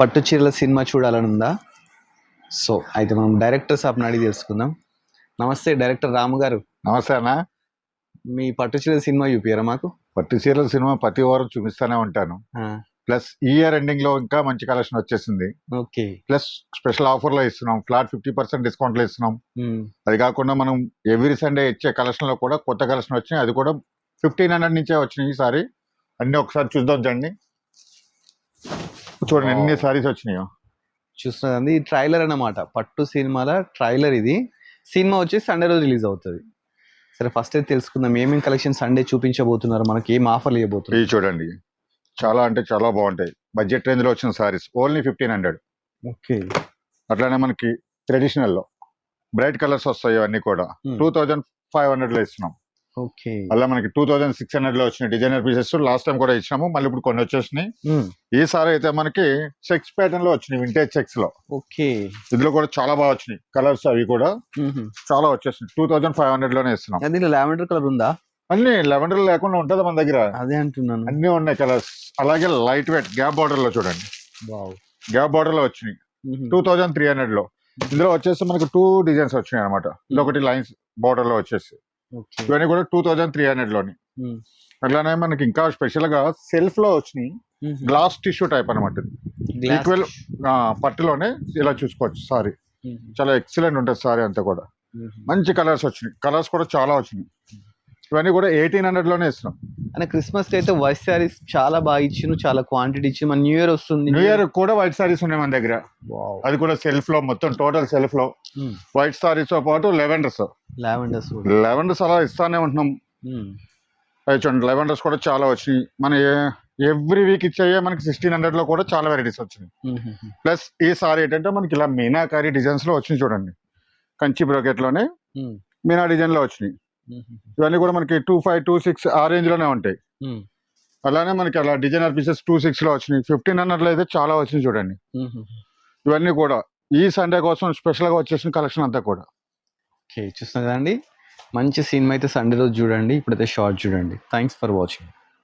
పట్టు చీరల సినిమా చూడాలని ఉందా? సో అయితే మనం డైరెక్టర్ సాబ్ని అడిగి తెలుసుకుందాం. నమస్తే డైరెక్టర్ రాము గారు. నమస్తే అన్న. మీ పట్టు చీరల సినిమా చూపియరా మాకు? పట్టు చీరల సినిమా ప్రతి వారం చూపిస్తూనే ఉంటాను. ప్లస్ ఈ ఇయర్ ఎండింగ్ లో ఇంకా మంచి కలెక్షన్ వచ్చేసింది. ఓకే. ప్లస్ స్పెషల్ ఆఫర్ లో ఇస్తున్నాం, ఫ్లాట్ 50% డిస్కౌంట్ లో ఇస్తున్నాం. అది కాకుండా మనం ఎవ్రీ సండే ఇచ్చే కలెక్షన్ లో కూడా కొత్త కలెక్షన్ వచ్చినాయి. అది కూడా 1500 నుంచే వచ్చినాయి ఈసారి. అన్ని ఒకసారి చూద్దాం చండి. చూడండి ఎన్ని సారీస్ వచ్చినాయో. చూస్తున్నది ఇది ట్రైలర్ అన్నమాట. పట్టు సినిమాల ట్రైలర్ ఇది. సినిమా వచ్చేసి సండే రోజు రిలీజ్ అవుతుంది. సరే ఫస్ట్ అయితే తెలుసుకుందాం ఏమేమి కలెక్షన్ సండే చూపించబోతున్నారు, మనకి ఏం ఆఫర్లు ఇవ్వబోతున్నారు. ఇవి చూడండి, చాలా అంటే చాలా బాగుంటాయి. బడ్జెట్ రేంజ్ లో వచ్చిన సారీస్ ఓన్లీ 1500. ఓకే. అట్లానే మనకి ట్రెడిషనల్ లో బ్రైట్ కలర్స్ వస్తాయి, అన్ని కూడా 2500 లో ఇస్తున్నాం. ఓకే. అలా మనకి 2600 లో వచ్చిన డిజైనర్ పీసెస్ లాస్ట్ టైం కూడా ఇచ్చినాము, మళ్ళీ ఇప్పుడు కొన్ని వచ్చేసినాయి. ఈసారి అయితే మనకి చెక్స్ ప్యాటర్న్ లో వచ్చినాయి, వింటేజ్ చెక్స్ లో. ఓకే. ఇందులో కూడా చాలా బాగా వచ్చినాయి కలర్స్, అవి కూడా చాలా వచ్చేసినాయి. 2500 లోనే ఇస్తున్నాం. దీనిలో లావెండర్ కలర్ ఉందా? అన్ని లెవెండర్ లేకుండా ఉంటుందా మన దగ్గర? అదే అంటున్నాను, అన్ని ఉన్నాయి కలర్స్. అలాగే లైట్ వెయిట్ గ్యాప్ బార్డర్ లో చూడండి, గ్యాప్ బార్డర్ లో వచ్చినాయి 2300 లో. ఇందులో వచ్చేసి మనకు 2 డిజైన్స్ వచ్చినాయి అనమాట. ఇదొకటి లైన్స్ బార్డర్ లో వచ్చేసి, ఇవన్నీ కూడా 2300 లోని. అట్లానే మనకి ఇంకా స్పెషల్ గా సెల్ఫ్ లో వచ్చినాయి, గ్లాస్ టిష్యూ టైప్ అనమాట. ఈక్వల్ పట్టులోనే ఇలా చూసుకోవచ్చు. సారీ చాలా ఎక్సలెంట్ ఉంటుంది సారీ అంతా కూడా. మంచి కలర్స్ వచ్చినాయి, కలర్స్ కూడా చాలా వచ్చినాయి. ఇవన్నీ కూడా 1800 లోనే ఇస్తున్నాం. అంటే క్రిస్మస్ కి అయితే వైట్ సారీస్ చాలా బాగా ఇచ్చిన, చాలా క్వాంటిటీ ఇచ్చి. మన న్యూ ఇయర్ వస్తుంది, న్యూ ఇయర్ కూడా వైట్ సారీస్ ఉన్నాయి మన దగ్గర. అది కూడా సెల్ఫ్ లో, మొత్తం టోటల్ సెల్ఫ్ లో వైట్ సారీస్ తో పాటు లెవెండర్స్ అలా ఇస్తానే ఉంటున్నాం. అది చూడండి, లెవెండర్స్ కూడా చాలా వచ్చినాయి. మన ఎవ్రీ వీక్ ఇచ్చే మనకి 1600 లో కూడా చాలా వెరైటీస్ వచ్చినాయి. ప్లస్ ఈ సారీ ఏంటంటే మనకి ఇలా మీనాకారి డిజైన్స్ లో వచ్చినాయి చూడండి, కంచి బ్రోకెట్ లోనే మీనా డిజైన్ లో వచ్చినాయి. ఇవన్నీ కూడా మనకి 2500, 2600 ఆ రేంజ్ లోనే ఉంటాయి. అలానే మనకి అలా డిజైనర్ పీసెస్ 2600 లో వచ్చినాయి. 1500 లో అయితే చాలా వచ్చినాయి చూడండి. ఇవన్నీ కూడా ఈ సండే కోసం స్పెషల్ గా వచ్చేసిన కలెక్షన్ అంతా కూడా. ఓకే, చూస్తున్నా కదండి, మంచి సినిమా అయితే సండే రోజు చూడండి. ఇప్పుడైతే షార్ట్ చూడండి. Thanks for watching.